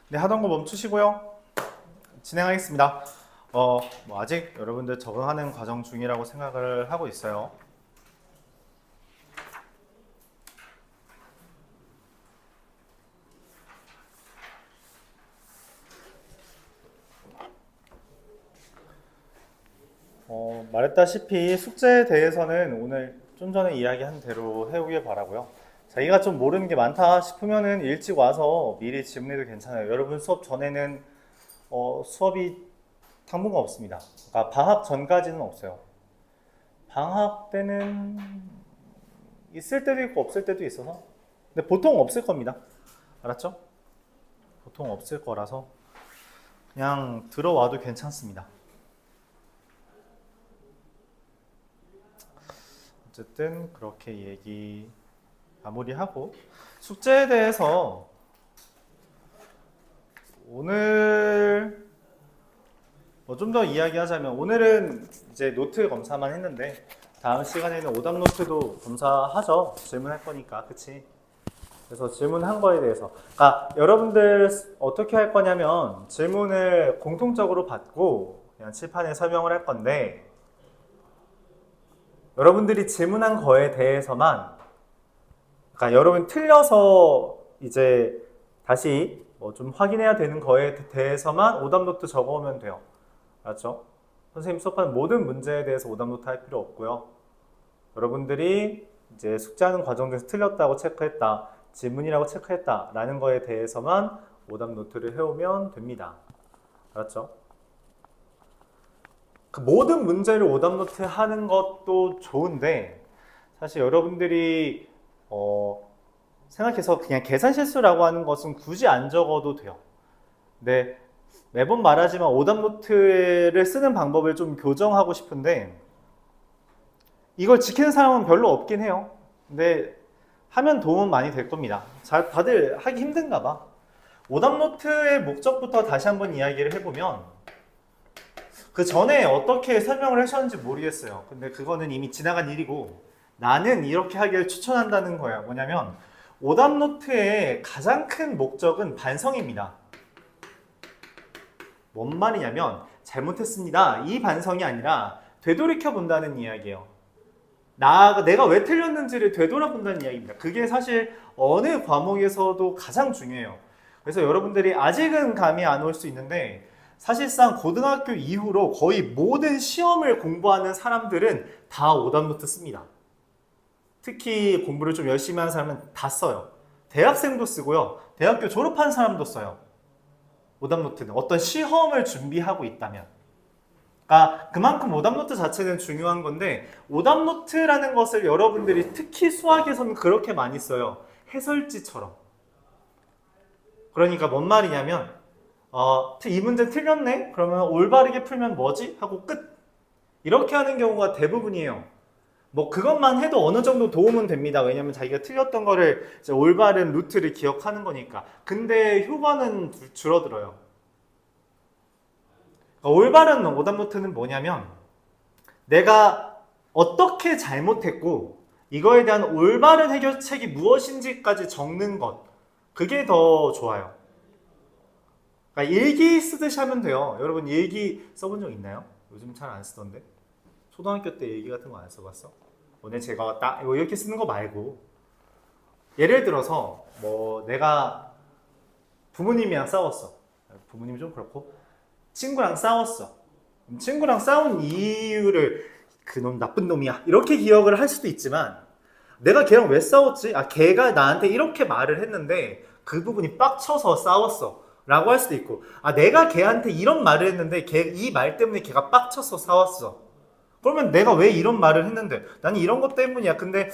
네, 하던 거 멈추시고요. 진행하겠습니다. 아직 여러분들 적응하는 과정 중이라고 생각을 하고 있어요. 말했다시피 숙제에 대해서는 오늘 좀 전에 이야기한 대로 해오길 바라고요. 자기가 좀 모르는 게 많다 싶으면은 일찍 와서 미리 질문해도 괜찮아요. 여러분 수업 전에는 수업이 당분간 없습니다. 그러니까 방학 전까지는 없어요. 방학 때는 있을 때도 있고 없을 때도 있어서, 근데 보통 없을 겁니다. 알았죠? 보통 없을 거라서 그냥 들어와도 괜찮습니다. 어쨌든 그렇게 얘기 마무리하고, 숙제에 대해서 오늘 좀 더 이야기하자면, 오늘은 이제 노트 검사만 했는데 다음 시간에는 오답 노트도 검사하죠. 질문할 거니까, 그치? 그래서 질문한 거에 대해서, 그러니까 여러분들 어떻게 할 거냐면 질문을 공통적으로 받고 그냥 칠판에 설명을 할 건데, 여러분들이 질문한 거에 대해서만, 그러니까 여러분 틀려서 이제 다시 좀 확인해야 되는 거에 대해서만 오답노트 적어오면 돼요. 알았죠? 선생님 수업하는 모든 문제에 대해서 오답노트 할 필요 없고요. 여러분들이 이제 숙제하는 과정 중에서 틀렸다고 체크했다, 질문이라고 체크했다 라는 거에 대해서만 오답노트를 해오면 됩니다. 알았죠? 그 모든 문제를 오답노트 하는 것도 좋은데, 사실 여러분들이 생각해서 그냥 계산 실수라고 하는 것은 굳이 안 적어도 돼요. 근데 매번 말하지만 오답노트를 쓰는 방법을 좀 교정하고 싶은데, 이걸 지키는 사람은 별로 없긴 해요. 근데 하면 도움은 많이 될 겁니다. 다들 하기 힘든가 봐. 오답노트의 목적부터 다시 한번 이야기를 해보면, 그 전에 어떻게 설명을 하셨는지 모르겠어요. 근데 그거는 이미 지나간 일이고, 나는 이렇게 하기를 추천한다는 거예요. 뭐냐면 오답노트의 가장 큰 목적은 반성입니다. 뭔 말이냐면, 잘못했습니다, 이 반성이 아니라 되돌이켜 본다는 이야기예요. 내가 왜 틀렸는지를 되돌아본다는 이야기입니다. 그게 사실 어느 과목에서도 가장 중요해요. 그래서 여러분들이 아직은 감이 안 올 수 있는데, 사실상 고등학교 이후로 거의 모든 시험을 공부하는 사람들은 다 오답노트 씁니다. 특히 공부를 좀 열심히 하는 사람은 다 써요. 대학생도 쓰고요. 대학교 졸업한 사람도 써요. 오답노트는 어떤 시험을 준비하고 있다면. 그러니까 그만큼 오답노트 자체는 중요한 건데, 오답노트라는 것을 여러분들이 특히 수학에서는 그렇게 많이 써요. 해설지처럼. 그러니까 뭔 말이냐면, 이 문제 틀렸네? 그러면 올바르게 풀면 뭐지? 하고 끝! 이렇게 하는 경우가 대부분이에요. 뭐 그것만 해도 어느 정도 도움은 됩니다. 왜냐면 자기가 틀렸던 거를 이제 올바른 루트를 기억하는 거니까. 근데 효과는 줄어들어요. 그러니까 올바른 오답노트는 뭐냐면, 내가 어떻게 잘못했고 이거에 대한 올바른 해결책이 무엇인지까지 적는 것, 그게 더 좋아요. 그러니까 일기 쓰듯이 하면 돼요. 여러분 일기 써본 적 있나요? 요즘 잘 안 쓰던데. 초등학교 때 일기 같은 거 안 써봤어? 오늘 제가 딱 이렇게 쓰는 거 말고, 예를 들어서 뭐 내가 부모님이랑 싸웠어. 부모님이 좀 그렇고, 친구랑 싸웠어. 친구랑 싸운 이유를 그놈 나쁜 놈이야 이렇게 기억을 할 수도 있지만, 내가 걔랑 왜 싸웠지? 걔가 나한테 이렇게 말을 했는데 그 부분이 빡쳐서 싸웠어 라고 할 수도 있고, 내가 걔한테 이런 말을 했는데 이 말 때문에 걔가 빡쳐서 싸웠어. 그러면 내가 왜 이런 말을 했는데, 나는 이런 것 때문이야. 근데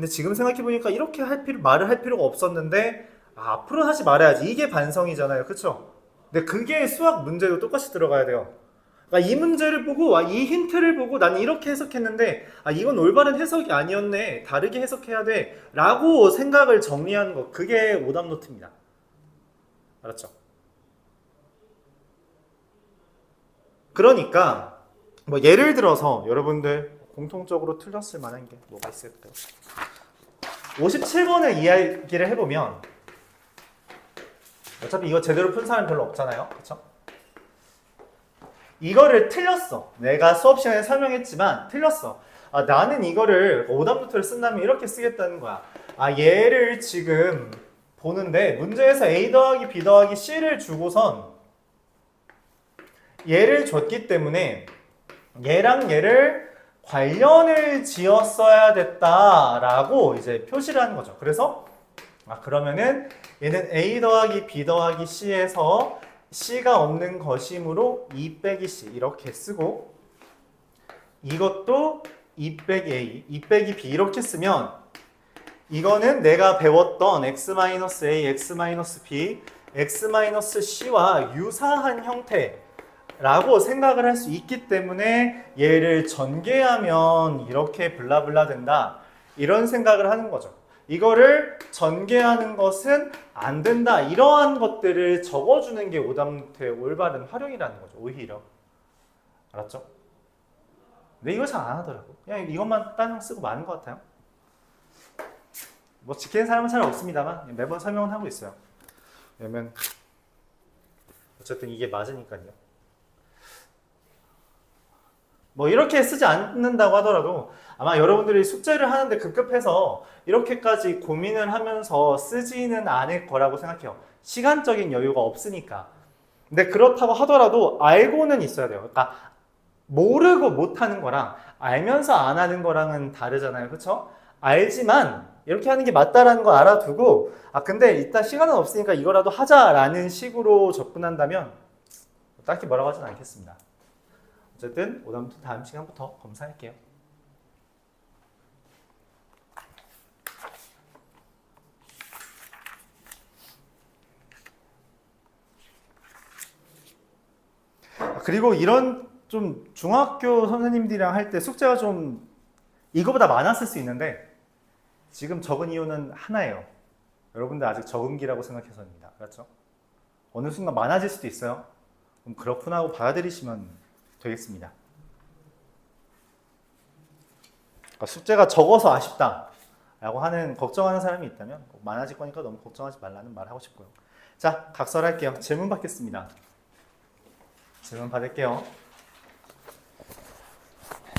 지금 생각해보니까 이렇게 말을 할 필요가 없었는데, 앞으로는 하지 말아야지. 이게 반성이잖아요. 그쵸? 근데 그게 수학 문제도 똑같이 들어가야 돼요. 그러니까 이 문제를 보고, 이 힌트를 보고 나는 이렇게 해석했는데, 이건 올바른 해석이 아니었네, 다르게 해석해야 돼 라고 생각을 정리하는 거, 그게 오답노트입니다. 알았죠? 그러니까 뭐 예를 들어서 여러분들 공통적으로 틀렸을 만한 게 뭐가 있을까요? 57번을 이야기를 해보면, 어차피 이거 제대로 푼 사람 별로 없잖아요. 그쵸? 이거를 틀렸어. 내가 수업 시간에 설명했지만 틀렸어. 아, 나는 이거를 오답노트를 쓴다면 이렇게 쓰겠다는 거야. 아, 얘를 지금 보는데 문제에서 A 더하기 B 더하기 C를 주고선 얘를 줬기 때문에 얘랑 얘를 관련을 지었어야 됐다라고 이제 표시를 하는 거죠. 그래서 그러면은 얘는 A 더하기 B 더하기 C에서 C가 없는 것이므로 2 빼기 C 이렇게 쓰고 이것도 2 빼기 A, 2 빼기 B 이렇게 쓰면 이거는 내가 배웠던 x-a, x-b, x-c와 유사한 형태라고 생각을 할 수 있기 때문에 얘를 전개하면 이렇게 블라블라 된다. 이런 생각을 하는 거죠. 이거를 전개하는 것은 안 된다. 이러한 것들을 적어주는 게 오답노트의 올바른 활용이라는 거죠. 오히려. 알았죠? 근데 이걸 잘 안 하더라고. 그냥 이것만 따로 쓰고 마는 것 같아요. 뭐 지키는 사람은 잘 없습니다만 매번 설명은 하고 있어요. 왜냐면 어쨌든 이게 맞으니까요. 뭐 이렇게 쓰지 않는다고 하더라도 아마 여러분들이 숙제를 하는데 급급해서 이렇게까지 고민을 하면서 쓰지는 않을 거라고 생각해요. 시간적인 여유가 없으니까. 근데 그렇다고 하더라도 알고는 있어야 돼요. 그러니까 모르고 못하는 거랑 알면서 안 하는 거랑은 다르잖아요. 그쵸? 알지만 이렇게 하는 게 맞다라는 거 알아두고 근데 일단 시간은 없으니까 이거라도 하자라는 식으로 접근한다면 딱히 뭐라고 하진 않겠습니다. 어쨌든 오답노트 다음 시간부터 검사할게요. 그리고 이런 좀 중학교 선생님들이랑 할 때 숙제가 좀 이거보다 많았을 수 있는데 지금 적은 이유는 하나예요. 여러분들 아직 적응기라고 생각해서입니다. 그렇죠? 어느 순간 많아질 수도 있어요. 그럼 그렇구나 하고 받아들이시면 되겠습니다. 그러니까 숙제가 적어서 아쉽다 라고 하는 걱정하는 사람이 있다면 많아질 거니까 너무 걱정하지 말라는 말 하고 싶고요. 자, 각설할게요. 질문 받겠습니다. 질문 받을게요.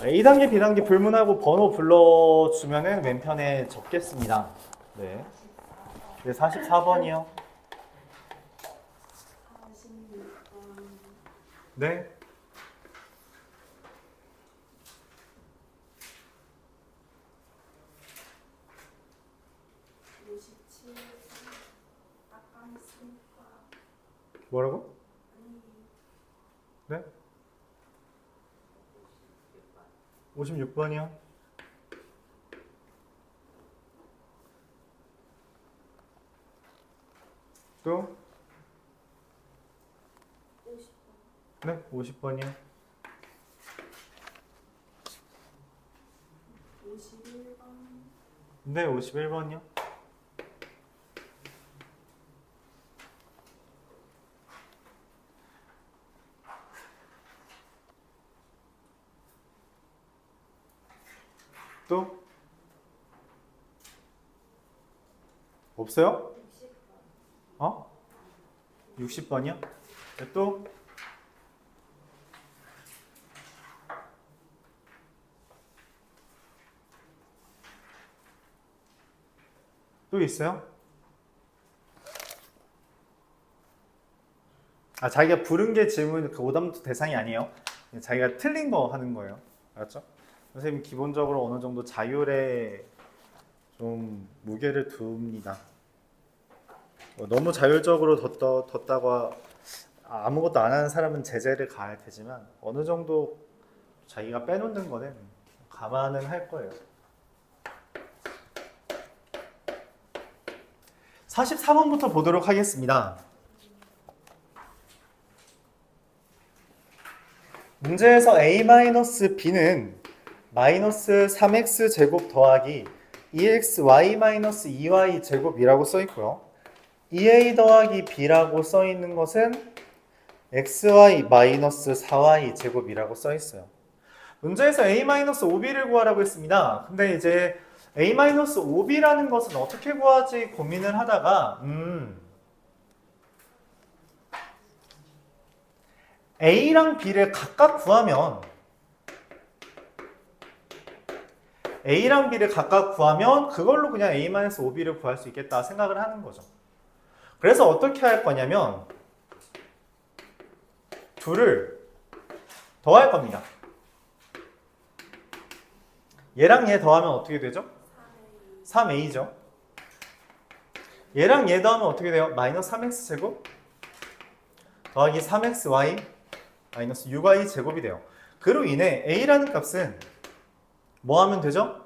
A단계, B단계 불문하고 번호 불러주면은 왼편에 적겠습니다. 네. 네, 44번이요. 네. 뭐라고? 네? 56번이요? 또? 50번. 네, 50번이요? 51번. 네, 51번이요? 또? 없어요? 60번. 60번이요? 네, 또? 또 있어요? 자기가 부른 게 질문, 그 오답노트 대상이 아니에요. 자기가 틀린 거 하는 거예요. 알았죠? 선생님 기본적으로 어느 정도 자율에 좀 무게를 둡니다. 너무 자율적으로 뒀다가 아무것도 안 하는 사람은 제재를 가할 테지만 어느 정도 자기가 빼놓는 거는 감안은 할 거예요. 44번부터 보도록 하겠습니다. 문제에서 a-b는 마이너스 3x 제곱 더하기 2xy 마이너스 2y 제곱이라고 써 있고요. 2a 더하기 b라고 써 있는 것은 xy 마이너스 4y 제곱이라고 써 있어요. 문제에서 a-5b를 구하라고 했습니다. 근데 이제 a-5b라는 것은 어떻게 구하지 고민을 하다가 A랑 B를 각각 구하면 그걸로 그냥 A-5B를 구할 수 있겠다 생각을 하는 거죠. 그래서 어떻게 할 거냐면 둘을 더할 겁니다. 얘랑 얘 더하면 어떻게 되죠? 3A죠. 얘랑 얘 더하면 어떻게 돼요? 마이너스 3X제곱 더하기 3XY 마이너스 6Y 제곱이 돼요. 그로 인해 A라는 값은 뭐 하면 되죠?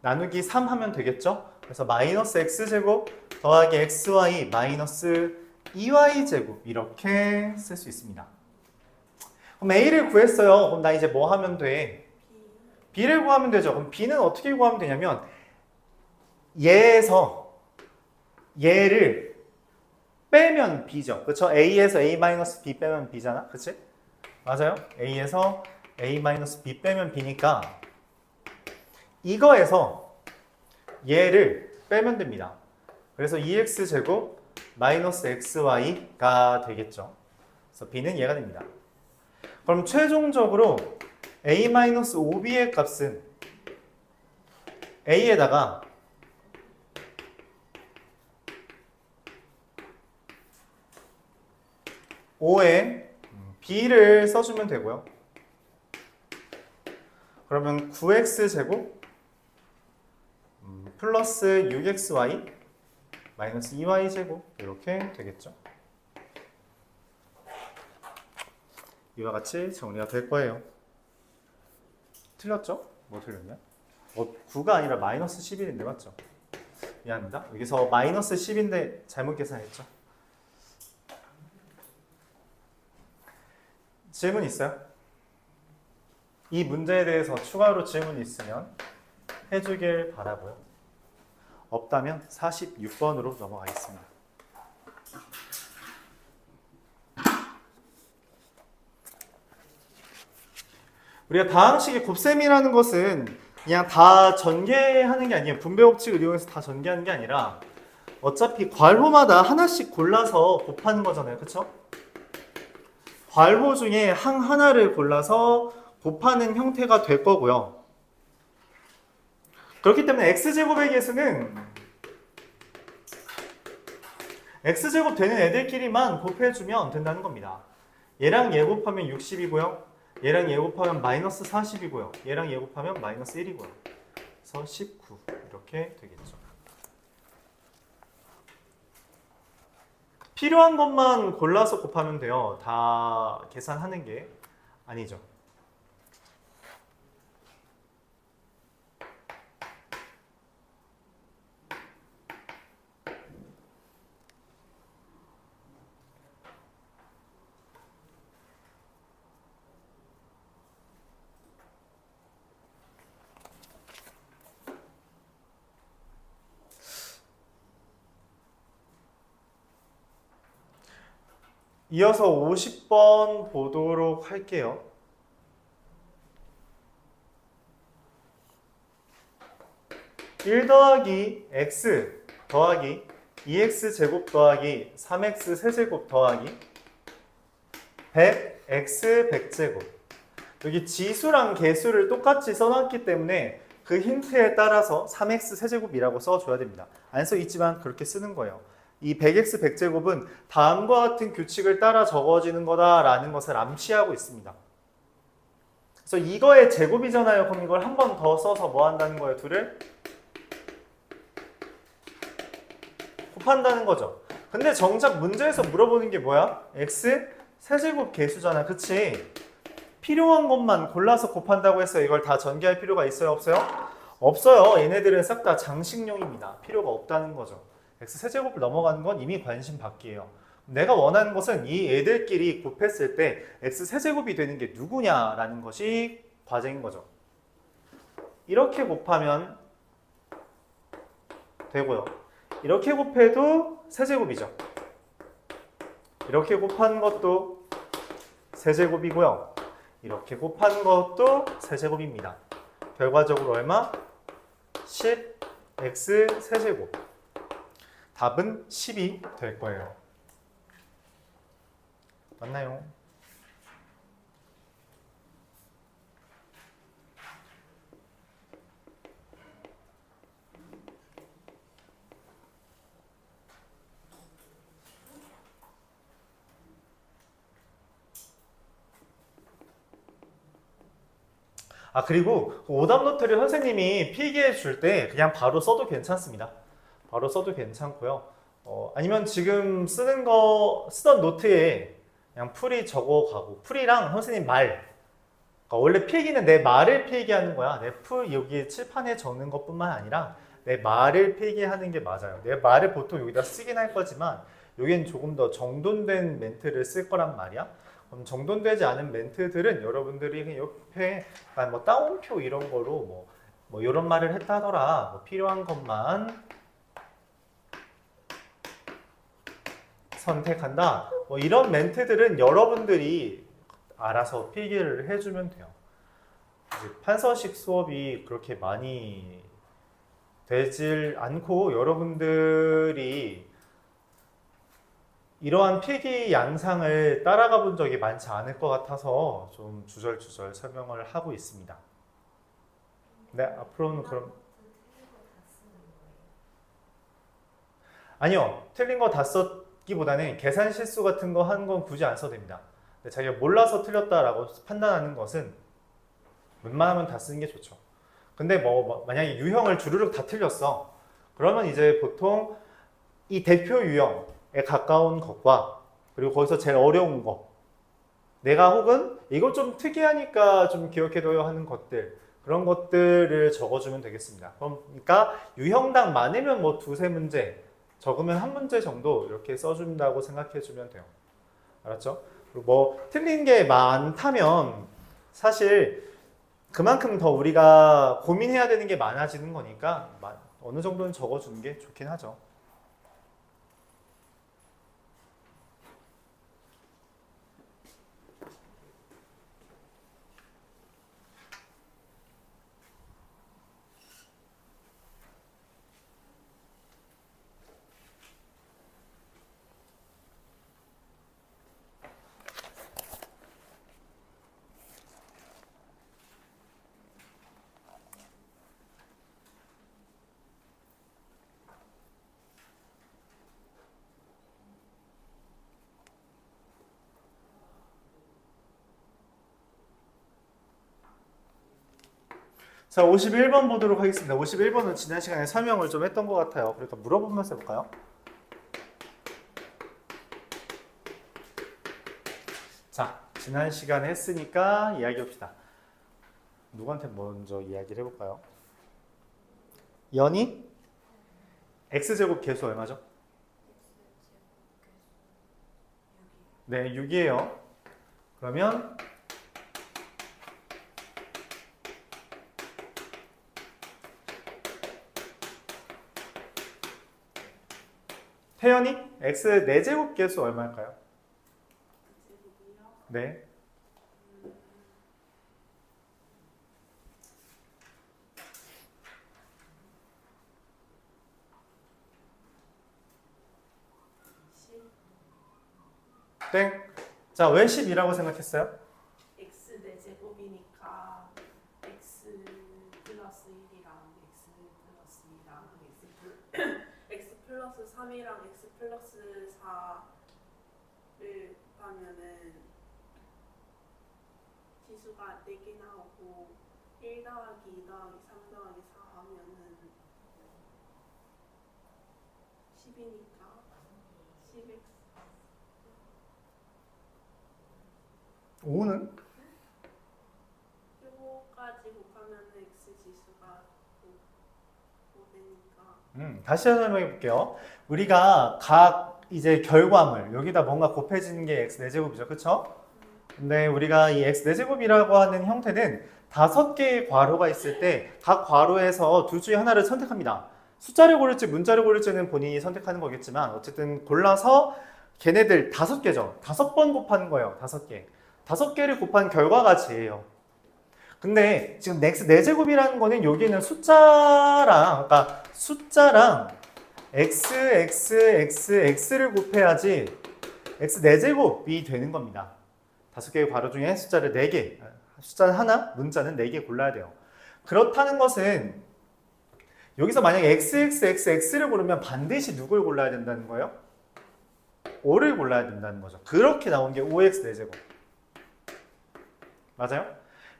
나누기 3 하면 되겠죠? 그래서 마이너스 X제곱 더하기 XY 마이너스 2Y 제곱 이렇게 쓸 수 있습니다. 그럼 A를 구했어요. 그럼 나 이제 뭐 하면 돼? B를 구하면 되죠. 그럼 B는 어떻게 구하면 되냐면 얘에서 얘를 빼면 B죠. 그렇죠? A에서 A-B 빼면 B잖아. 그치? 맞아요? A에서 A-B 빼면 B니까 이거에서 얘를 빼면 됩니다. 그래서 2X제곱 마이너스 XY가 되겠죠. 그래서 B는 얘가 됩니다. 그럼 최종적으로 A-5B의 값은 A에다가 O에 B를 써주면 되고요. 그러면 9X제곱 플러스 6XY 마이너스 2Y제곱 이렇게 되겠죠. 이와 같이 정리가 될 거예요. 틀렸죠? 뭐 틀렸냐? 9가 아니라 마이너스 11인데 맞죠? 미안합니다. 여기서 마이너스 10인데 잘못 계산했죠? 질문 있어요? 이 문제에 대해서 추가로 질문이 있으면 해주길 바라고요. 없다면 46번으로 넘어가겠습니다. 우리가 다항식의 곱셈이라는 것은 그냥 다 전개하는 게 아니에요. 분배 법칙을 이용해서 다 전개하는 게 아니라 어차피 괄호마다 하나씩 골라서 곱하는 거잖아요. 그쵸? 괄호 중에 항 하나를 골라서 곱하는 형태가 될 거고요. 그렇기 때문에 x제곱의 개수는 x제곱 되는 애들끼리만 곱해주면 된다는 겁니다. 얘랑 얘 곱하면 60이고요. 얘랑 얘 곱하면 마이너스 40이고요. 얘랑 얘 곱하면 마이너스 1이고요. 그래서 19 이렇게 되겠죠. 필요한 것만 골라서 곱하면 돼요. 다 계산하는 게 아니죠. 이어서 50번 보도록 할게요. (1 더하기 x 더하기 2x 제곱 더하기 3x 세제곱 더하기 100x 100제곱). 여기 지수랑 개수를 똑같이 써놨기 때문에 그 힌트에 따라서 3x 세제곱이라고 써줘야 됩니다. 안 써있지만 그렇게 쓰는 거예요. 이 100x 100제곱은 다음과 같은 규칙을 따라 적어지는 거다라는 것을 암시하고 있습니다. 그래서 이거의 제곱이잖아요. 그럼 이걸 한 번 더 써서 뭐 한다는 거예요? 둘을 곱한다는 거죠. 근데 정작 문제에서 물어보는 게 뭐야? x 세제곱 개수잖아. 그치? 필요한 것만 골라서 곱한다고 해서 이걸 다 전개할 필요가 있어요? 없어요? 없어요. 얘네들은 싹 다 장식용입니다. 필요가 없다는 거죠. x 세제곱을 넘어가는 건 이미 관심 밖이에요. 내가 원하는 것은 이 애들끼리 곱했을 때 x 세제곱이 되는 게 누구냐라는 것이 과제인 거죠. 이렇게 곱하면 되고요. 이렇게 곱해도 세제곱이죠. 이렇게 곱하는 것도 세제곱이고요. 이렇게 곱하는 것도 세제곱입니다. 결과적으로 얼마? 10x 세제곱. 답은 10이 될 거예요. 맞나요? 아, 그리고 오답 노트를 선생님이 필기해 줄 때 그냥 바로 써도 괜찮습니다. 바로 써도 괜찮고요. 아니면 지금 쓰던 노트에 그냥 풀이 적어가고, 풀이랑 선생님 말. 그러니까 원래 필기는 내 말을 필기하는 거야. 내 풀 여기 칠판에 적는 것뿐만 아니라 내 말을 필기하는 게 맞아요. 내 말을 보통 여기다 쓰긴 할 거지만 여기는 조금 더 정돈된 멘트를 쓸 거란 말이야. 그럼 정돈되지 않은 멘트들은 여러분들이 그냥 옆에 뭐 따옴표 이런 거로 뭐 이런 말을 했다더라. 뭐 필요한 것만 선택한다. 뭐 이런 멘트들은 여러분들이 알아서 필기를 해주면 돼요. 이제 판서식 수업이 그렇게 많이 되질 않고 여러분들이 이러한 필기 양상을 따라가 본 적이 많지 않을 것 같아서 좀 주절주절 설명을 하고 있습니다. 네, 앞으로는 그럼 아니요, 틀린 거 다 썼기보다는 계산 실수 같은 거 하는 건 굳이 안 써도 됩니다. 근데 자기가 몰라서 틀렸다라고 판단하는 것은 웬만하면 다 쓰는 게 좋죠. 근데 만약에 유형을 주르륵 다 틀렸어. 그러면 이제 보통 이 대표 유형에 가까운 것과 그리고 거기서 제일 어려운 거, 내가 혹은 이거 좀 특이하니까 좀 기억해둬야 하는 것들, 그런 것들을 적어주면 되겠습니다. 그러니까 유형당 많으면 뭐 두세 문제, 적으면 한 문제 정도 이렇게 써준다고 생각해주면 돼요. 알았죠? 그리고 뭐 틀린 게 많다면 사실 그만큼 더 우리가 고민해야 되는 게 많아지는 거니까 어느 정도는 적어주는 게 좋긴 하죠. 자, 51번 보도록 하겠습니다. 51번은 지난 시간에 설명을 좀 했던 것 같아요. 그러니까 물어보면서 해볼까요? 자, 지난 시간에 했으니까 이야기합시다. 누구한테 먼저 이야기를 해볼까요? 연이? x제곱 계수 얼마죠? 네, 6이에요. 그러면 태연이? x 4제곱 계수 얼마일까요? 네. 땡. 자, 왜 10이라고 생각했어요? x 4제곱이니까 x 플러스 1이랑 x 플러스 2랑 x 플러스 3이랑 x 플러스 4를 곱하면은 지수가 4개 나오고 1 더하기 2 더하기 3 더하기 4 하면은 10이니까 10x 5는? 요거까지 곱하면 x 지수가 5되니까 다시 설명해 볼게요. 우리가 각 이제 결과물 여기다 뭔가 곱해지는 게 x 4제곱이죠. 그쵸? 근데 우리가 이 x 4제곱이라고 하는 형태는 5개의 괄호가 있을 때 각 괄호에서 둘 중에 하나를 선택합니다. 숫자를 고를지 문자를 고를지는 본인이 선택하는 거겠지만 어쨌든 골라서 걔네들 5개죠. 5번 곱하는 거예요. 5개. 5개를 곱한 결과가 제예요. 근데 지금 x 4제곱이라는 거는 여기는 그러니까 숫자랑 x를 곱해야지 x 4제곱이 되는 겁니다. 5개의 괄호 중에 숫자를 4개, 숫자는 하나, 문자는 4개 골라야 돼요. 그렇다는 것은 여기서 만약에 x를 고르면 반드시 누굴 골라야 된다는 거예요? 5를 골라야 된다는 거죠. 그렇게 나온 게 5x 4제곱. 맞아요?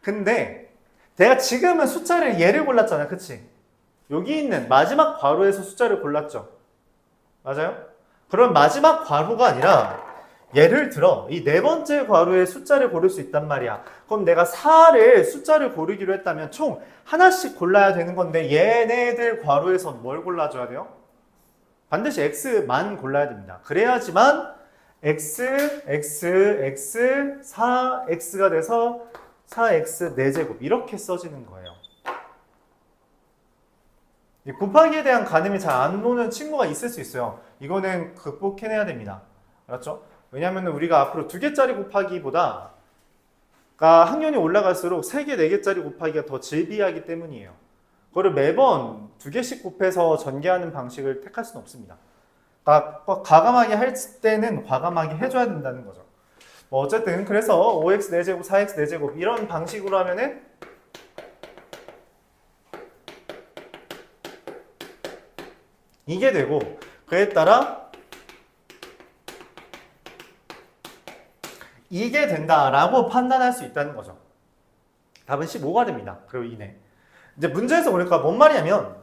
근데 내가 지금은 숫자를 얘를 골랐잖아. 그치? 여기 있는 마지막 괄호에서 숫자를 골랐죠. 맞아요? 그럼 마지막 괄호가 아니라 예를 들어 이 네 번째 괄호에 숫자를 고를 수 있단 말이야. 그럼 내가 4를 숫자를 고르기로 했다면 총 하나씩 골라야 되는 건데 얘네들 괄호에서 뭘 골라줘야 돼요? 반드시 x만 골라야 됩니다. 그래야지만 x, x, x, 4x가 돼서 4x 4제곱 이렇게 써지는 거예요. 곱하기에 대한 가늠이 잘 안 오는 친구가 있을 수 있어요. 이거는 극복해내야 됩니다. 알았죠? 왜냐하면 우리가 앞으로 2개짜리 곱하기보다 학년이 올라갈수록 3개, 4개짜리 곱하기가 더 질비하기 때문이에요. 그거를 매번 2개씩 곱해서 전개하는 방식을 택할 수는 없습니다. 과감하게 할 때는 과감하게 해줘야 된다는 거죠. 뭐 어쨌든 그래서 5x 4제곱, 4x 4제곱 이런 방식으로 하면은 이게 되고 그에 따라 이게 된다라고 판단할 수 있다는 거죠. 답은 15가 됩니다. 그리고 이내. 이제 문제에서 보니까 뭔 말이냐면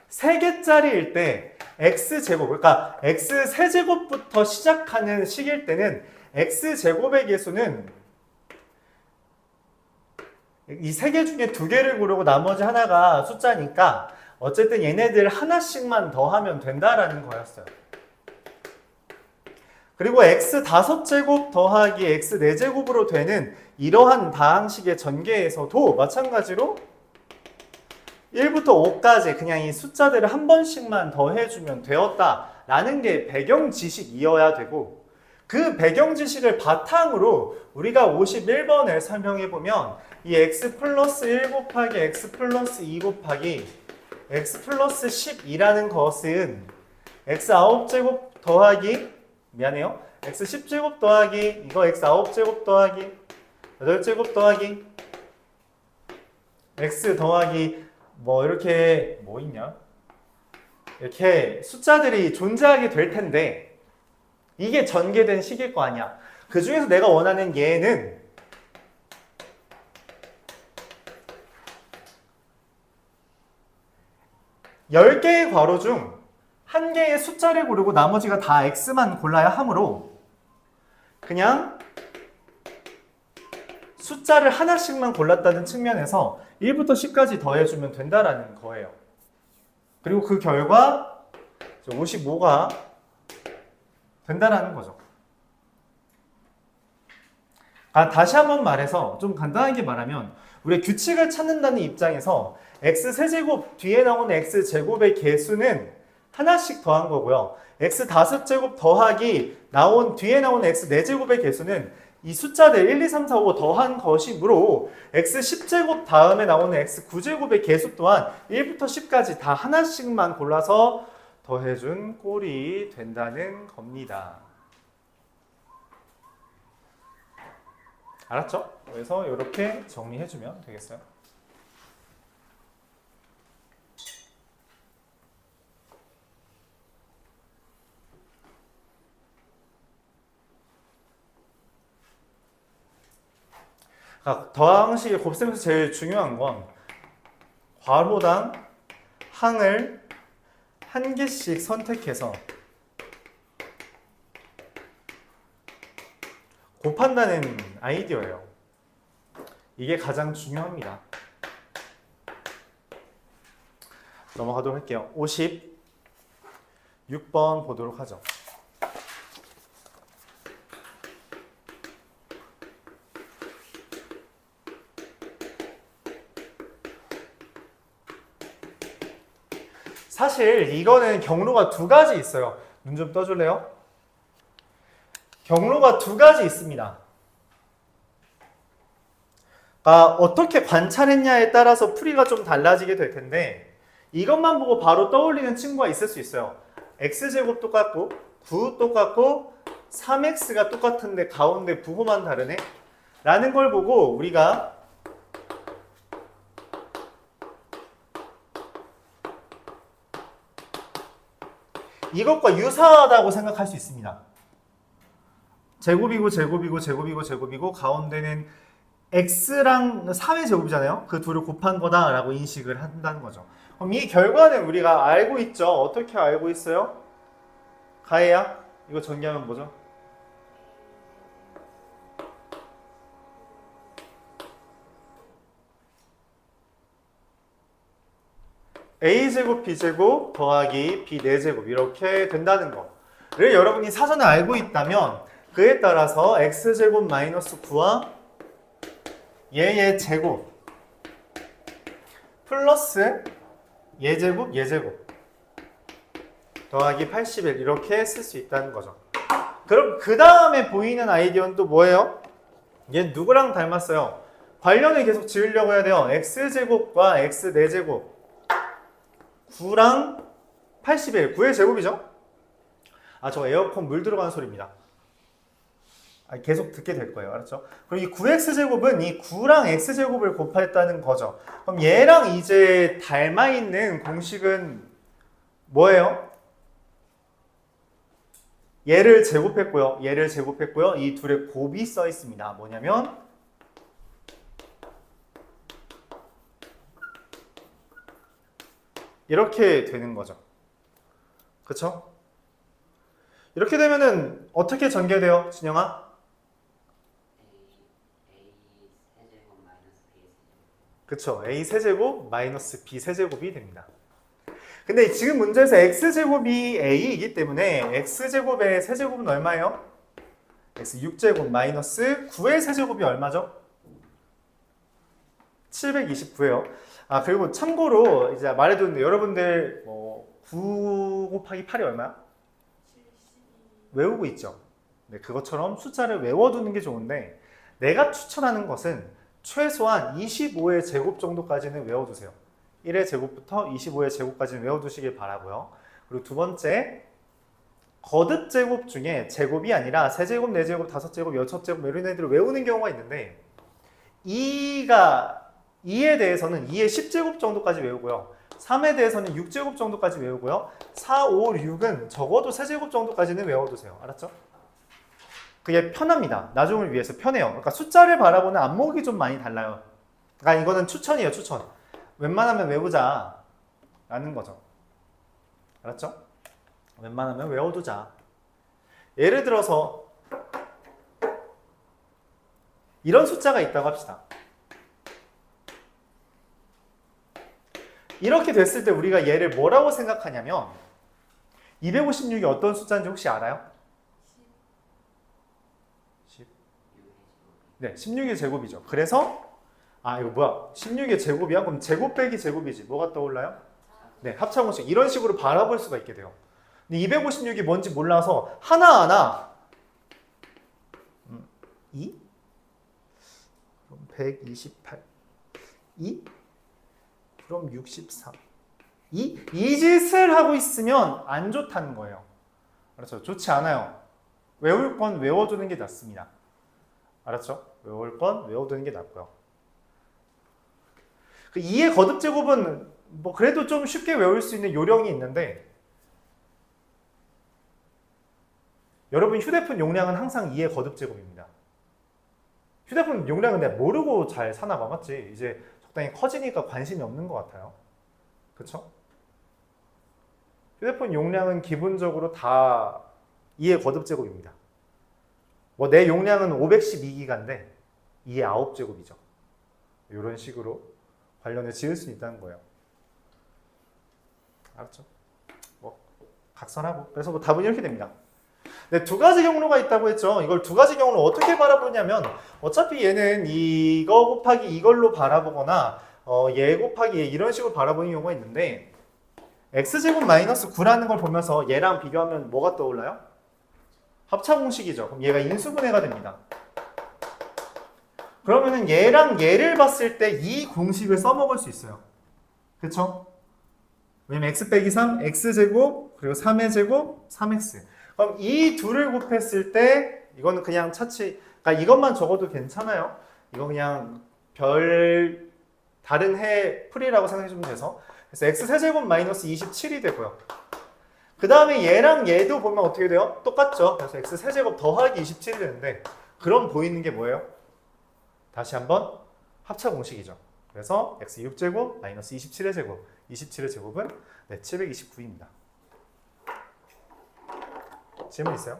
3개짜리일 때 x제곱, 그러니까 x 세제곱부터 시작하는 식일 때는 x제곱의 개수는 이 3개 중에 2개를 고르고 나머지 하나가 숫자니까 어쨌든 얘네들 하나씩만 더하면 된다라는 거였어요. 그리고 x 5제곱 더하기 x 4제곱으로 되는 이러한 다항식의 전개에서도 마찬가지로 1부터 5까지 그냥 이 숫자들을 한 번씩만 더해주면 되었다라는 게 배경 지식이어야 되고 그 배경 지식을 바탕으로 우리가 51번을 설명해보면 이 x 플러스 1 곱하기 x 플러스 2 곱하기 x 플러스 12라는 것은 x 9제곱 더하기 미안해요. x 10제곱 더하기 이거 x 9제곱 더하기 8제곱 더하기 x 더하기 뭐 이렇게 뭐 있냐? 이렇게 숫자들이 존재하게 될 텐데 이게 전개된 식일 거 아니야. 그 중에서 내가 원하는 얘는 열 개의 괄호 중 한 개의 숫자를 고르고 나머지가 다 x만 골라야 하므로 그냥 숫자를 하나씩만 골랐다는 측면에서 1부터 10까지 더해주면 된다라는 거예요. 그리고 그 결과 55가 된다라는 거죠. 다시 한번 말해서 좀 간단하게 말하면 우리가 규칙을 찾는다는 입장에서 x 세제곱 뒤에 나오는 x 제곱의 개수는 하나씩 더한 거고요. x 5제곱 더하기 뒤에 나오는 x 4제곱의 개수는 이 숫자들 1, 2, 3, 4, 5 더한 것이므로 x 10제곱 다음에 나오는 x 9제곱의 개수 또한 1부터 10까지 다 하나씩만 골라서 더해준 꼴이 된다는 겁니다. 알았죠? 그래서 이렇게 정리해주면 되겠어요. 더항식의 곱셈에서 제일 중요한 건 괄호당 항을 한 개씩 선택해서 곱한다는 아이디어예요. 이게 가장 중요합니다. 넘어가도록 할게요. 56번 보도록 하죠. 사실 이거는 경로가 2가지 있어요. 눈 좀 떠줄래요? 경로가 2가지 있습니다. 어떻게 관찰했냐에 따라서 풀이가 좀 달라지게 될 텐데 이것만 보고 바로 떠올리는 친구가 있을 수 있어요. x제곱 똑같고 9 똑같고 3x가 똑같은데 가운데 부호만 다르네? 라는 걸 보고 우리가 이것과 유사하다고 생각할 수 있습니다. 제곱이고 제곱이고 제곱이고 제곱이고 가운데는 x랑 3의 제곱이잖아요. 그 둘을 곱한 거다라고 인식을 한다는 거죠. 그럼 이 결과는 우리가 알고 있죠. 어떻게 알고 있어요? 가해야? 이거 전개하면 뭐죠? a제곱 b제곱 더하기 b 4제곱 이렇게 된다는 거를 여러분이 사전에 알고 있다면 그에 따라서 x제곱 마이너스 9와 얘의 제곱 플러스 얘제곱 얘제곱 더하기 81 이렇게 쓸 수 있다는 거죠. 그럼 그 다음에 보이는 아이디어는 또 뭐예요? 얘 누구랑 닮았어요? 관련을 계속 지으려고 해야 돼요. x제곱과 x 4제곱 9랑 81 9의 제곱이죠? 저 에어컨 물 들어가는 소리입니다. 계속 듣게 될 거예요. 알았죠? 그럼 이 9x제곱은 이 9랑 x제곱을 곱했다는 거죠. 그럼 얘랑 이제 닮아 있는 공식은 뭐예요? 얘를 제곱했고요. 얘를 제곱했고요. 이 둘의 곱이 써 있습니다. 뭐냐면 이렇게 되는 거죠. 그쵸? 이렇게 되면은 어떻게 전개돼요, 진영아? 그쵸? a 세제곱 마이너스 b 세제곱이 됩니다. 근데 지금 문제에서 x제곱이 a이기 때문에 x제곱의 세제곱은 얼마예요? x 6제곱 마이너스 9의 세제곱이 얼마죠? 729예요. 그리고 참고로 이제 말해뒀는데 여러분들 9 곱하기 8이 얼마야? 72. 외우고 있죠? 네, 그것처럼 숫자를 외워두는 게 좋은데 내가 추천하는 것은 최소한 25의 제곱 정도까지는 외워두세요. 1의 제곱부터 25의 제곱까지는 외워두시길 바라고요. 그리고 두 번째, 거듭 제곱 중에 제곱이 아니라 세제곱, 네제곱, 다섯제곱, 여섯제곱 이런 애들을 외우는 경우가 있는데 2에 대해서는 2의 10제곱 정도까지 외우고요. 3에 대해서는 6제곱 정도까지 외우고요. 4, 5, 6은 적어도 세제곱 정도까지는 외워두세요. 알았죠? 그게 편합니다. 나중을 위해서 편해요. 그러니까 숫자를 바라보는 안목이 좀 많이 달라요. 그러니까 이거는 추천이에요, 추천. 웬만하면 외우자 라는 거죠. 알았죠? 웬만하면 외워두자. 예를 들어서 이런 숫자가 있다고 합시다. 이렇게 됐을 때 우리가 얘를 뭐라고 생각하냐면 256이 어떤 숫자인지 혹시 알아요? 10. 네, 16의 제곱이죠. 그래서 이거 뭐야? 16의 제곱이야? 그럼 제곱 빼기 제곱이지. 뭐가 떠올라요? 네, 합차공식. 이런 식으로 바라볼 수가 있게 돼요. 근데 256이 뭔지 몰라서 하나하나 2? 그럼 128 2? 그럼 63 이 짓을 하고 있으면 안 좋다는 거예요. 알았죠? 좋지 않아요. 외울 건 외워두는 게 낫습니다. 알았죠? 외울 건 외워두는 게 낫고요. 2의 거듭제곱은 그래도 좀 쉽게 외울 수 있는 요령이 있는데 여러분 휴대폰 용량은 항상 2의 거듭제곱입니다. 휴대폰 용량은 내가 모르고 잘 사나 봐. 맞지? 이제 적당히 커지니까 관심이 없는 것 같아요. 그쵸? 휴대폰 용량은 기본적으로 다 2의 거듭제곱입니다. 내 용량은 512기가인데 2의 9제곱이죠. 이런 식으로 관련해 지을 수 있다는 거예요. 알았죠? 각설하고. 그래서 답은 이렇게 됩니다. 네, 두 가지 경로가 있다고 했죠. 이걸 두 가지 경로로 어떻게 바라보냐면 어차피 얘는 이거 곱하기 이걸로 바라보거나 얘 곱하기 얘 이런 식으로 바라보는 경우가 있는데 x제곱 마이너스 9라는 걸 보면서 얘랑 비교하면 뭐가 떠올라요? 합차 공식이죠. 그럼 얘가 인수분해가 됩니다. 그러면은 얘랑 얘를 봤을 때 이 공식을 써먹을 수 있어요. 그쵸? 왜냐면 x 빼기 3, x제곱, 그리고 3의 제곱, 3x. 그럼 이 둘을 곱했을 때 이거는 그냥 차치, 그러니까 이것만 적어도 괜찮아요. 이거 그냥 다른 해 풀이라고 생각해주면 돼서. 그래서 x 세제곱 마이너스 27이 되고요. 그 다음에 얘랑 얘도 보면 어떻게 돼요? 똑같죠. 그래서 x 세제곱 더하기 27이 되는데 그럼 보이는 게 뭐예요? 다시 한번 합차 공식이죠. 그래서 x 6제곱 마이너스 27의 제곱, 27의 제곱은 네, 729입니다. 질문 있어요?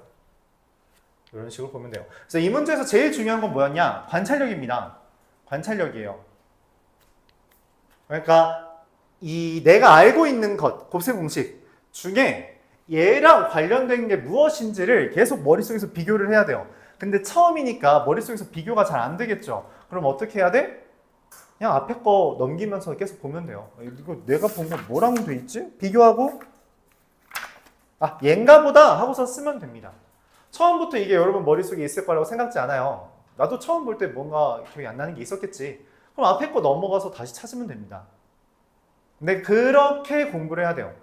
이런 식으로 보면 돼요. 그래서 이 문제에서 제일 중요한 건 뭐였냐? 관찰력입니다. 관찰력이에요. 그러니까 이 내가 알고 있는 것, 곱셈 공식 중에 얘랑 관련된 게 무엇인지를 계속 머릿속에서 비교를 해야 돼요. 근데 처음이니까 머릿속에서 비교가 잘 안 되겠죠. 그럼 어떻게 해야 돼? 그냥 앞에 거 넘기면서 계속 보면 돼요. 이거 내가 본 거 뭐랑 돼 있지? 비교하고 아, 얘인가 보다 하고서 쓰면 됩니다. 처음부터 이게 여러분 머릿속에 있을 거라고 생각지 않아요. 나도 처음 볼 때 뭔가 기억이 안 나는 게 있었겠지. 그럼 앞에 거 넘어가서 다시 찾으면 됩니다. 근데 그렇게 공부를 해야 돼요.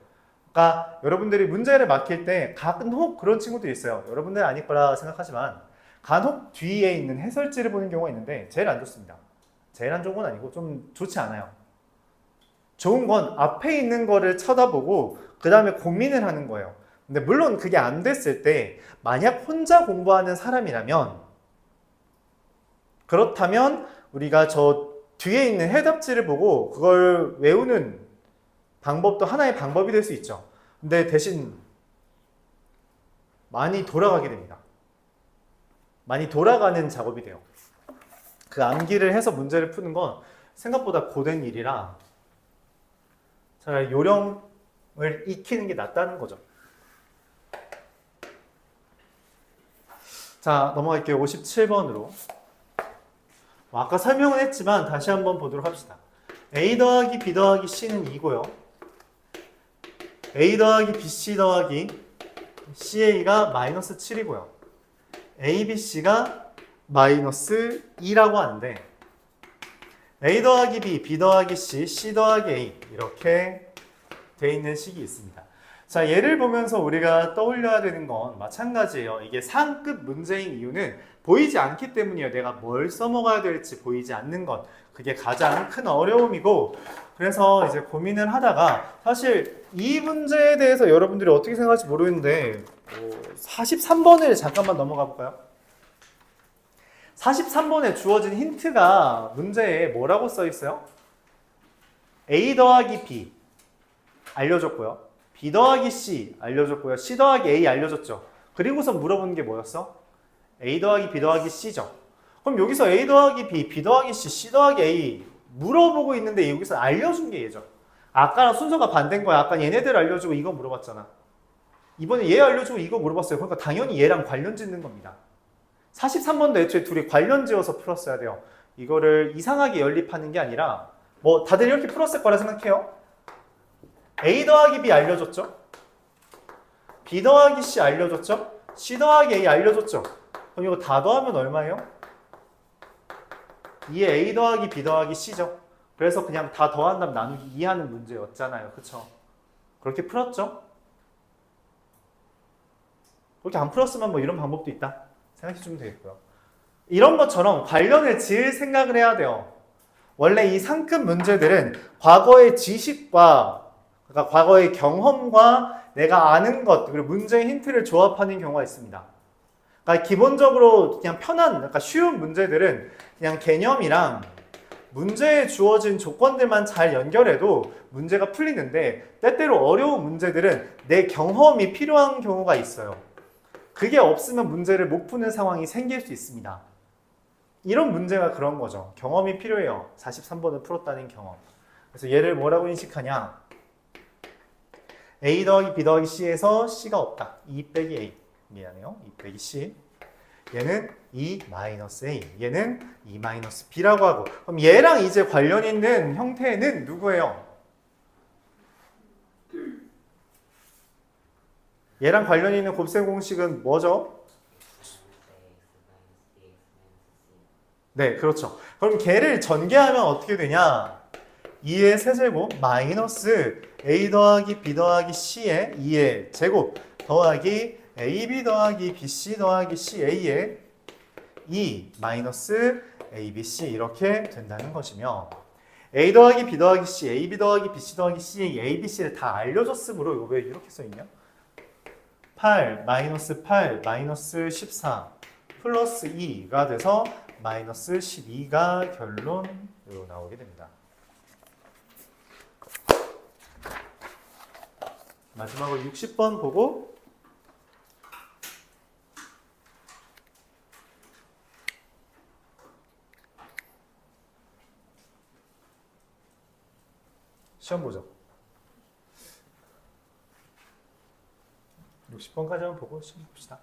그러니까 여러분들이 문제를 맡길 때 간혹 그런 친구들이 있어요. 여러분들은 아닐 거라 생각하지만 간혹 뒤에 있는 해설지를 보는 경우가 있는데 제일 안 좋습니다. 제일 안 좋은 건 아니고 좀 좋지 않아요. 좋은 건 앞에 있는 거를 쳐다보고 그 다음에 고민을 하는 거예요. 근데 물론 그게 안 됐을 때 만약 혼자 공부하는 사람이라면 그렇다면 우리가 저 뒤에 있는 해답지를 보고 그걸 외우는 방법도 하나의 방법이 될 수 있죠. 근데 대신 많이 돌아가게 됩니다. 많이 돌아가는 작업이 돼요. 그 암기를 해서 문제를 푸는 건 생각보다 고된 일이라 차라리 요령을 익히는 게 낫다는 거죠. 자, 넘어갈게요. 57번으로. 아까 설명은 했지만 다시 한번 보도록 합시다. A 더하기 B 더하기 C는 2고요. A 더하기 BC 더하기 CA가 마이너스 7이고요. ABC가 마이너스 2라고 하는데 A 더하기 B, B 더하기 C, C 더하기 A 이렇게 돼 있는 식이 있습니다. 자, 얘를 보면서 우리가 떠올려야 되는 건 마찬가지예요. 이게 상급 문제인 이유는 보이지 않기 때문이에요. 내가 뭘 써먹어야 될지 보이지 않는 것. 그게 가장 큰 어려움이고 그래서 이제 고민을 하다가 사실 이 문제에 대해서 여러분들이 어떻게 생각할지 모르겠는데 43번을 잠깐만 넘어가 볼까요? 43번에 주어진 힌트가 문제에 뭐라고 써 있어요? A 더하기 B 알려줬고요. B 더하기 C 알려줬고요. C 더하기 A 알려줬죠. 그리고서 물어보는 게 뭐였어? A 더하기 B 더하기 C죠. 그럼 여기서 A 더하기 B, B 더하기 C, C 더하기 A 물어보고 있는데 여기서 알려준 게 얘죠. 아까랑 순서가 반대인 거야. 아까 얘네들 알려주고 이거 물어봤잖아. 이번에 얘 알려주고 이거 물어봤어요. 그러니까 당연히 얘랑 관련 짓는 겁니다. 43번도 애초에 둘이 관련 지어서 풀었어야 돼요. 이거를 이상하게 연립하는 게 아니라 뭐 다들 이렇게 풀었을 거라 생각해요. A 더하기 B 알려줬죠? B 더하기 C 알려줬죠? C 더하기 A 알려줬죠? 그럼 이거 다 더하면 얼마예요? 2에 A 더하기 B 더하기 C죠? 그래서 그냥 다 더한 다음 나누기 2 하는 문제였잖아요. 그쵸? 그렇게 풀었죠? 그렇게 안 풀었으면 뭐 이런 방법도 있다 생각해 주면 되겠고요. 이런 것처럼 관련을 지을 생각을 해야 돼요. 원래 이 상급 문제들은 과거의 지식과 그러니까 과거의 경험과 내가 아는 것 그리고 문제의 힌트를 조합하는 경우가 있습니다. 그러니까 기본적으로 그냥 편한 그러니까 쉬운 문제들은 그냥 개념이랑 문제에 주어진 조건들만 잘 연결해도 문제가 풀리는데 때때로 어려운 문제들은 내 경험이 필요한 경우가 있어요. 그게 없으면 문제를 못 푸는 상황이 생길 수 있습니다. 이런 문제가 그런 거죠. 경험이 필요해요. 43번을 풀었다는 경험. 그래서 얘를 뭐라고 인식하냐? A 더하기 B 더하기 C에서 C가 없다. 2 빼기 A. 미안해요. 2 빼기 C. 얘는 2 마이너스 A. 얘는 2 마이너스 B라고 하고. 그럼 얘랑 이제 관련 있는 형태는 누구예요? 얘랑 관련 있는 곱셈 공식은 뭐죠? 네, 그렇죠. 그럼 걔를 전개하면 어떻게 되냐? 2의 세제곱 마이너스 A 더하기 B 더하기 C의 2의 제곱 더하기 AB 더하기 BC 더하기 CA의 2 마이너스 ABC 이렇게 된다는 것이며 A 더하기 B 더하기 C, AB 더하기 BC 더하기 C의 ABC를 다 알려줬으므로 이거 왜 이렇게 써있냐? 8 마이너스 8 마이너스 14 플러스 2가 돼서 마이너스 12가 결론으로 나오게 됩니다. 마지막으로 60번 보고 시험 보죠. 60번까지 한번 보고 시험 봅시다.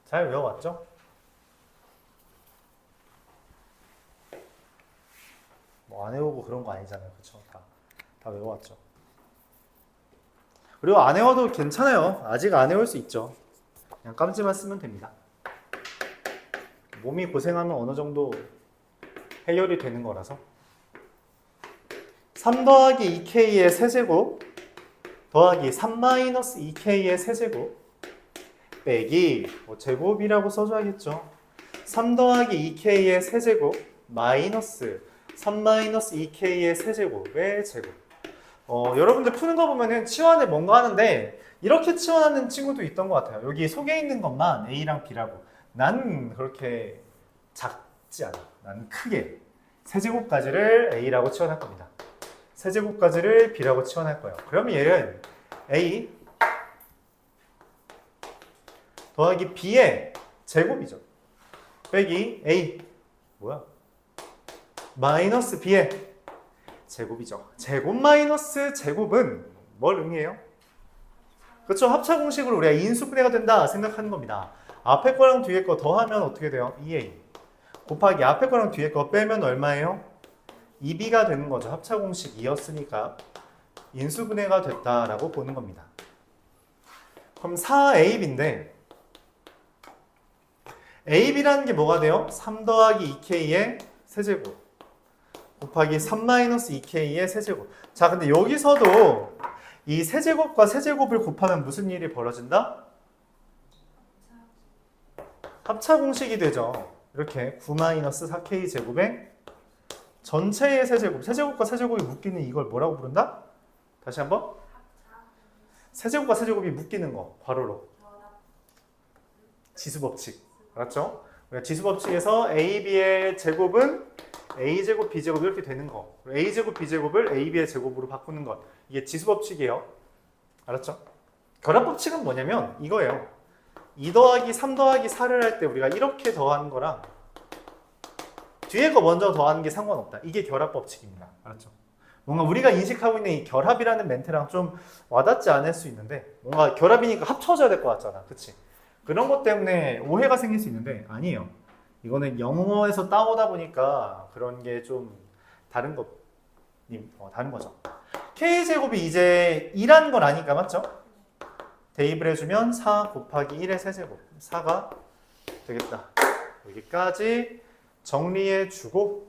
잘 외워왔죠? 뭐 안 외우고 그런 거 아니잖아요. 그쵸? 다 외워왔죠. 그리고 안 외워도 괜찮아요. 아직 안 외울 수 있죠. 그냥 깜지만 쓰면 됩니다. 몸이 고생하면 어느 정도 해결이 되는 거라서. 3 더하기 2k의 세제곱 더하기 3-2k의 세제곱 빼기 뭐 제곱이라고 써줘야겠죠. 3 더하기 2k의 세제곱 마이너스 3-2k의 세제곱의 제곱. 여러분들 푸는 거 보면은 치환을 뭔가 하는데 이렇게 치환하는 친구도 있던 것 같아요. 여기 속에 있는 것만 A랑 B라고. 난 그렇게 작지 않아. 난 크게 세제곱까지를 A라고 치환할 겁니다. 세제곱까지를 B라고 치환할 거예요. 그러면 얘는 A 더하기 B의 제곱이죠. 빼기 A 뭐야? 마이너스 B의 제곱이죠. 제곱 마이너스 제곱은 뭘 의미해요? 그렇죠. 합차 공식으로 우리가 인수분해가 된다 생각하는 겁니다. 앞에 거랑 뒤에 거 더하면 어떻게 돼요? 2A 곱하기 앞에 거랑 뒤에 거 빼면 얼마예요? 2B가 되는 거죠. 합차 공식이었으니까 인수분해가 됐다라고 보는 겁니다. 그럼 4AB인데 AB라는 게 뭐가 돼요? 3 더하기 2K의 세제곱 곱하기 3-2K의 세제곱. 자, 근데 여기서도 이 세제곱과 세제곱을 곱하면 무슨 일이 벌어진다? 합차 공식이 되죠. 이렇게 9-4K 제곱의 전체의 세제곱. 세제곱과 세제곱이 묶이는 이걸 뭐라고 부른다? 다시 한번. 세제곱과 세제곱이 묶이는 거. 괄호로. 지수법칙. 알았죠? 지수법칙에서 AB의 제곱은 A제곱, B제곱 이렇게 되는 거. A제곱, B제곱을 AB의 제곱으로 바꾸는 것. 이게 지수법칙이에요. 알았죠? 결합법칙은 뭐냐면 이거예요. 2 더하기 3 더하기 4를 할 때 우리가 이렇게 더하는 거랑 뒤에 거 먼저 더하는 게 상관없다. 이게 결합법칙입니다. 알았죠? 뭔가 우리가 인식하고 있는 이 결합이라는 멘트랑 좀 와닿지 않을 수 있는데 뭔가 결합이니까 합쳐져야 될 것 같잖아. 그치? 그런 것 때문에 오해가 생길 수 있는데 아니에요. 이거는 영어에서 따오다 보니까 그런 게 좀 다른 다른 거죠. K제곱이 이제 2라는 걸 아니까 맞죠? 대입을 해주면 4 곱하기 1의 세제곱 4가 되겠다. 여기까지 정리해주고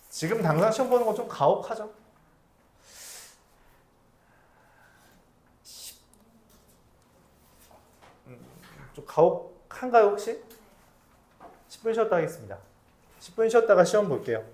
지금 당장 시험 보는 건 좀 가혹하죠? 좀 가혹한가요 혹시? 10분 쉬었다 하겠습니다. 10분 쉬었다가 시험 볼게요.